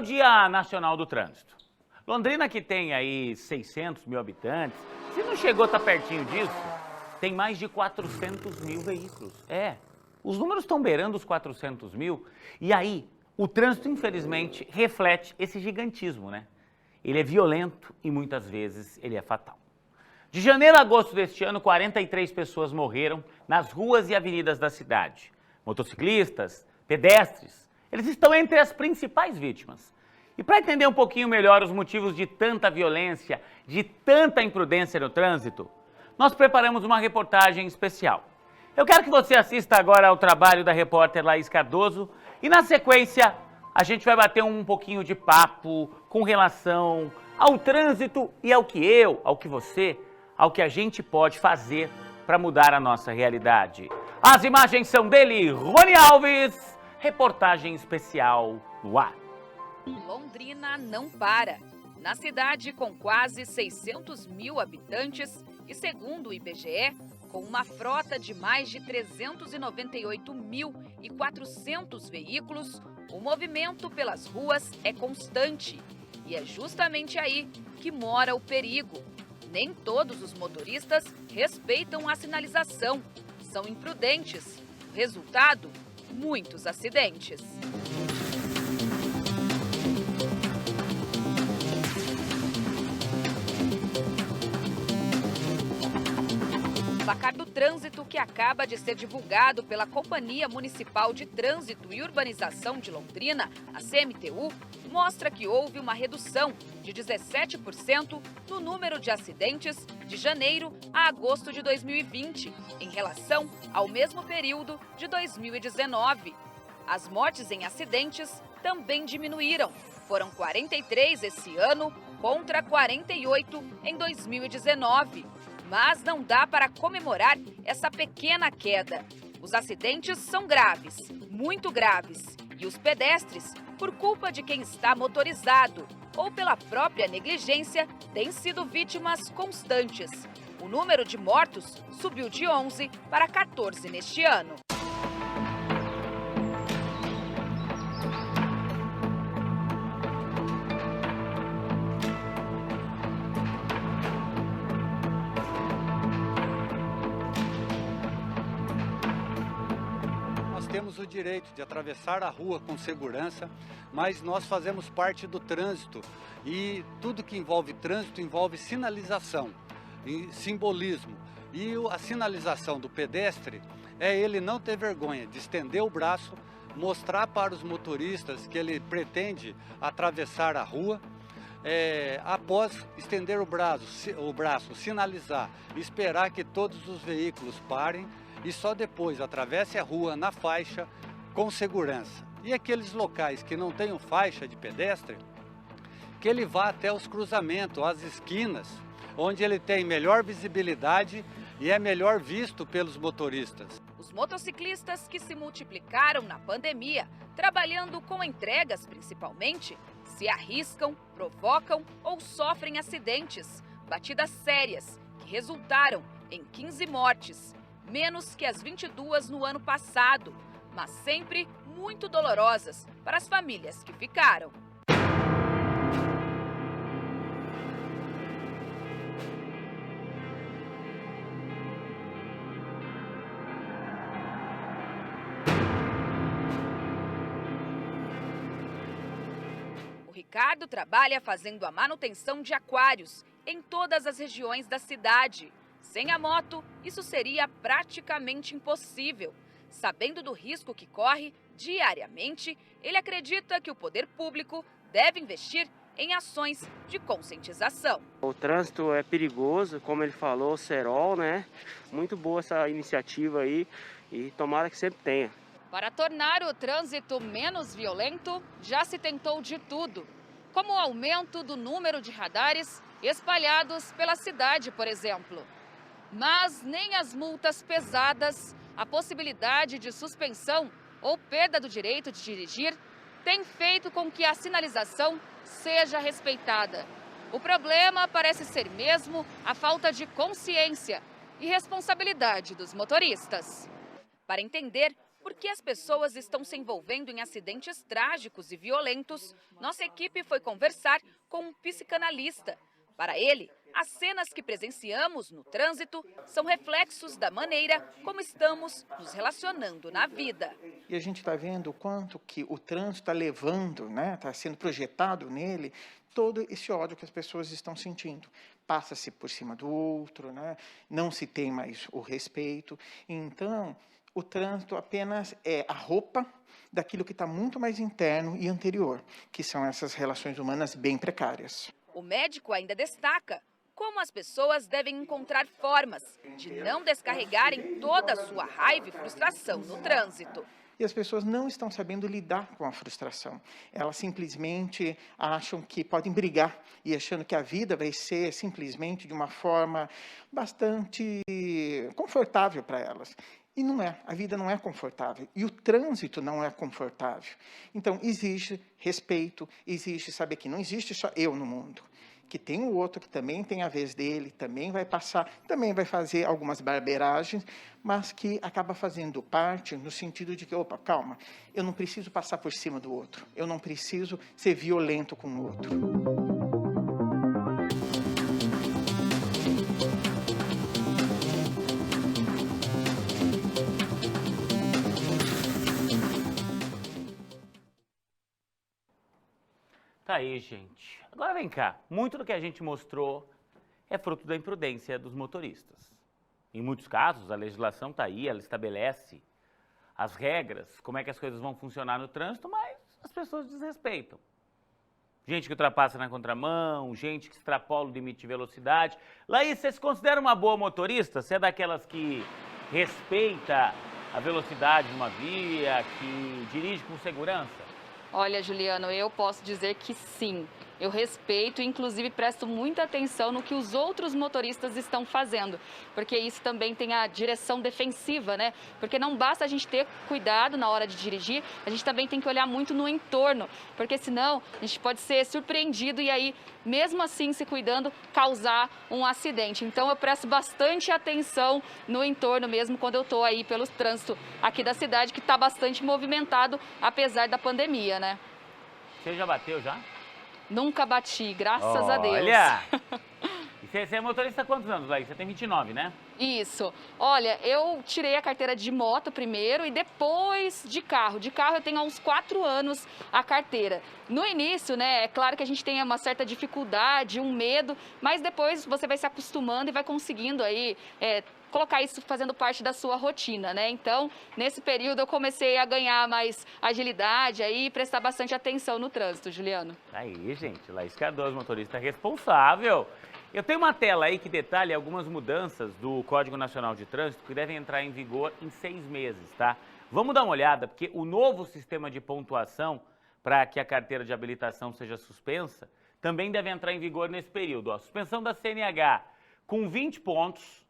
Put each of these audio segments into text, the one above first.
o Dia Nacional do Trânsito. Londrina, que tem aí 600 mil habitantes, se não chegou a estar pertinho disso, tem mais de 400 mil veículos. Os números estão beirando os 400 mil, e aí o trânsito, infelizmente, reflete esse gigantismo, né? Ele é violento e muitas vezes ele é fatal. De janeiro a agosto deste ano, 43 pessoas morreram nas ruas e avenidas da cidade. Motociclistas, pedestres, eles estão entre as principais vítimas. E para entender um pouquinho melhor os motivos de tanta violência, de tanta imprudência no trânsito, nós preparamos uma reportagem especial. Eu quero que você assista agora ao trabalho da repórter Laís Cardoso e, na sequência, a gente vai bater um pouquinho de papo com relação ao trânsito e ao que a gente pode fazer para mudar a nossa realidade. As imagens são dele, Rony Alves, reportagem especial no ar. Londrina não para. Na cidade com quase 600 mil habitantes e, segundo o IBGE, com uma frota de mais de 398.400 veículos, o movimento pelas ruas é constante. E é justamente aí que mora o perigo. Nem todos os motoristas respeitam a sinalização. São imprudentes. Resultado: muitos acidentes. O placar do trânsito, que acaba de ser divulgado pela Companhia Municipal de Trânsito e Urbanização de Londrina, a CMTU, mostra que houve uma redução de 17% no número de acidentes de janeiro a agosto de 2020, em relação ao mesmo período de 2019. As mortes em acidentes também diminuíram. Foram 43 esse ano contra 48 em 2019. Mas não dá para comemorar essa pequena queda. Os acidentes são graves, muito graves. E os pedestres, por culpa de quem está motorizado ou pela própria negligência, têm sido vítimas constantes. O número de mortos subiu de 11 para 14 neste ano. Temos o direito de atravessar a rua com segurança, mas nós fazemos parte do trânsito e tudo que envolve trânsito envolve sinalização e simbolismo. E a sinalização do pedestre é ele não ter vergonha de estender o braço, mostrar para os motoristas que ele pretende atravessar a rua. Após estender o braço, sinalizar, esperar que todos os veículos parem e só depois atravesse a rua na faixa com segurança. E aqueles locais que não tenham faixa de pedestre, que ele vá até os cruzamentos, as esquinas, onde ele tem melhor visibilidade e é melhor visto pelos motoristas. Os motociclistas que se multiplicaram na pandemia, trabalhando com entregas principalmente, se arriscam, provocam ou sofrem acidentes, batidas sérias, que resultaram em 15 mortes, menos que as 22 no ano passado, mas sempre muito dolorosas para as famílias que ficaram. O Ricardo trabalha fazendo a manutenção de aquários em todas as regiões da cidade. Sem a moto, isso seria praticamente impossível. Sabendo do risco que corre diariamente, ele acredita que o poder público deve investir em ações de conscientização. O trânsito é perigoso, como ele falou, o cerol, né? Muito boa essa iniciativa aí e tomara que sempre tenha. Para tornar o trânsito menos violento, já se tentou de tudo, como o aumento do número de radares espalhados pela cidade, por exemplo. Mas nem as multas pesadas, a possibilidade de suspensão ou perda do direito de dirigir tem feito com que a sinalização seja respeitada. O problema parece ser mesmo a falta de consciência e responsabilidade dos motoristas. Para entender Por que as pessoas estão se envolvendo em acidentes trágicos e violentos, nossa equipe foi conversar com um psicanalista. Para ele, as cenas que presenciamos no trânsito são reflexos da maneira como estamos nos relacionando na vida. E a gente está vendo o quanto que o trânsito está levando, né, está sendo projetado nele, todo esse ódio que as pessoas estão sentindo. Passa-se por cima do outro, né, não se tem mais o respeito. Então, o trânsito apenas é a roupa daquilo que está muito mais interno e anterior, que são essas relações humanas bem precárias. O médico ainda destaca como as pessoas devem encontrar formas de não descarregarem toda a sua raiva e frustração no trânsito. E as pessoas não estão sabendo lidar com a frustração. Elas simplesmente acham que podem brigar e achando que a vida vai ser simplesmente de uma forma bastante confortável para elas. E não é, a vida não é confortável, e o trânsito não é confortável. Então, existe respeito, existe saber que não existe só eu no mundo, que tem o outro que também tem a vez dele, também vai passar, também vai fazer algumas barbeiragens, mas que acaba fazendo parte no sentido de que, opa, calma, eu não preciso passar por cima do outro, eu não preciso ser violento com o outro. Tá aí, gente. Agora vem cá. Muito do que a gente mostrou é fruto da imprudência dos motoristas. Em muitos casos, a legislação está aí, ela estabelece as regras, como é que as coisas vão funcionar no trânsito, mas as pessoas desrespeitam. Gente que ultrapassa na contramão, gente que extrapola o limite de velocidade. Laís, você se considera uma boa motorista? Você é daquelas que respeita a velocidade de uma via, que dirige com segurança? Olha, Juliano, eu posso dizer que sim. Eu respeito e, inclusive, presto muita atenção no que os outros motoristas estão fazendo, porque isso também tem a direção defensiva, né? Porque não basta a gente ter cuidado na hora de dirigir, a gente também tem que olhar muito no entorno, porque senão a gente pode ser surpreendido e aí, mesmo assim, se cuidando, causar um acidente. Então, eu presto bastante atenção no entorno mesmo quando eu estou aí pelo trânsito aqui da cidade, que está bastante movimentado, apesar da pandemia, né? Você já bateu já? Nunca bati, graças a Deus. Olha! E você é motorista há quantos anos, Laís? Você tem 29, né? Isso. Olha, eu tirei a carteira de moto primeiro e depois de carro. De carro eu tenho há uns 4 anos a carteira. No início, né, é claro que a gente tem uma certa dificuldade, um medo, mas depois você vai se acostumando e vai conseguindo aí colocar isso fazendo parte da sua rotina, né? Então, nesse período eu comecei a ganhar mais agilidade aí e prestar bastante atenção no trânsito, Juliano. Aí, gente, Laís Cardoso, motorista responsável. Eu tenho uma tela aí que detalha algumas mudanças do Código Nacional de Trânsito que devem entrar em vigor em 6 meses, tá? Vamos dar uma olhada, porque o novo sistema de pontuação para que a carteira de habilitação seja suspensa também deve entrar em vigor nesse período. Ó, suspensão da CNH com 20 pontos,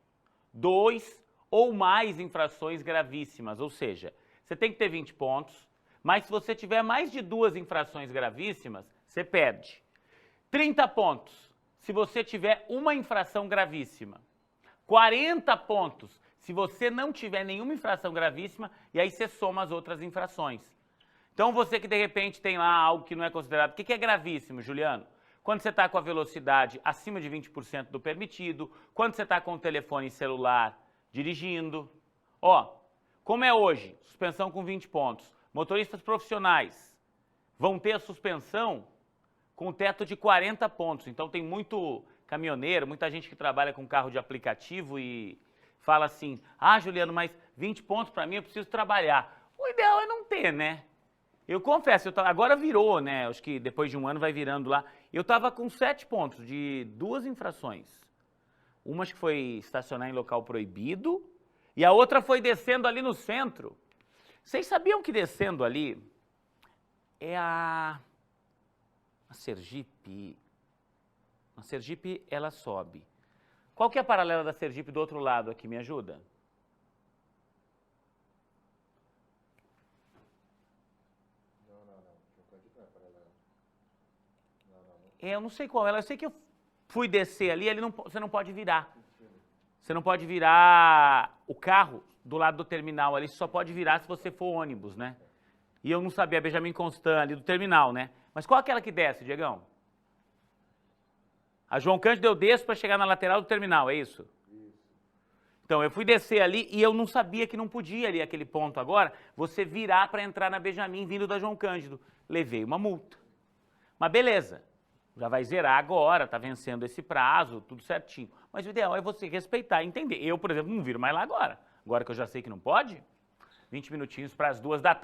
2 ou mais infrações gravíssimas, ou seja, você tem que ter 20 pontos, mas se você tiver mais de 2 infrações gravíssimas, você perde. 30 pontos, se você tiver uma infração gravíssima. 40 pontos, se você não tiver nenhuma infração gravíssima, e aí você soma as outras infrações. Então você que de repente tem lá algo que não é considerado, o que é gravíssimo, Juliano? Quando você está com a velocidade acima de 20% do permitido, quando você está com o telefone celular dirigindo. Ó, como é hoje, suspensão com 20 pontos. Motoristas profissionais vão ter a suspensão com teto de 40 pontos. Então tem muito caminhoneiro, muita gente que trabalha com carro de aplicativo e fala assim, ah, Juliano, mas 20 pontos para mim eu preciso trabalhar. O ideal é não ter, né? Eu confesso, agora virou, né? Acho que depois de um ano vai virando lá. Eu estava com 7 pontos de 2 infrações. Uma acho que foi estacionar em local proibido e a outra foi descendo ali no centro. Vocês sabiam que descendo ali é a Sergipe? A Sergipe, ela sobe. Qual que é a paralela da Sergipe do outro lado aqui? Me ajuda? Eu não sei qual ela, eu sei que eu fui descer ali, você não pode virar. Você não pode virar o carro, do lado do terminal ali, só pode virar se você for ônibus, né? E eu não sabia, a Benjamin Constant ali do terminal, né? Mas qual é aquela que desce, Diegão? A João Cândido eu desço para chegar na lateral do terminal, é isso? Então, eu fui descer ali e eu não sabia que não podia ali, aquele ponto agora, você virar para entrar na Benjamin vindo da João Cândido. Levei uma multa. Mas beleza, já vai zerar agora, tá vencendo esse prazo, tudo certinho. Mas o ideal é você respeitar e entender. Eu, por exemplo, não viro mais lá agora. Agora que eu já sei que não pode, 20 minutinhos para as 2 da tarde.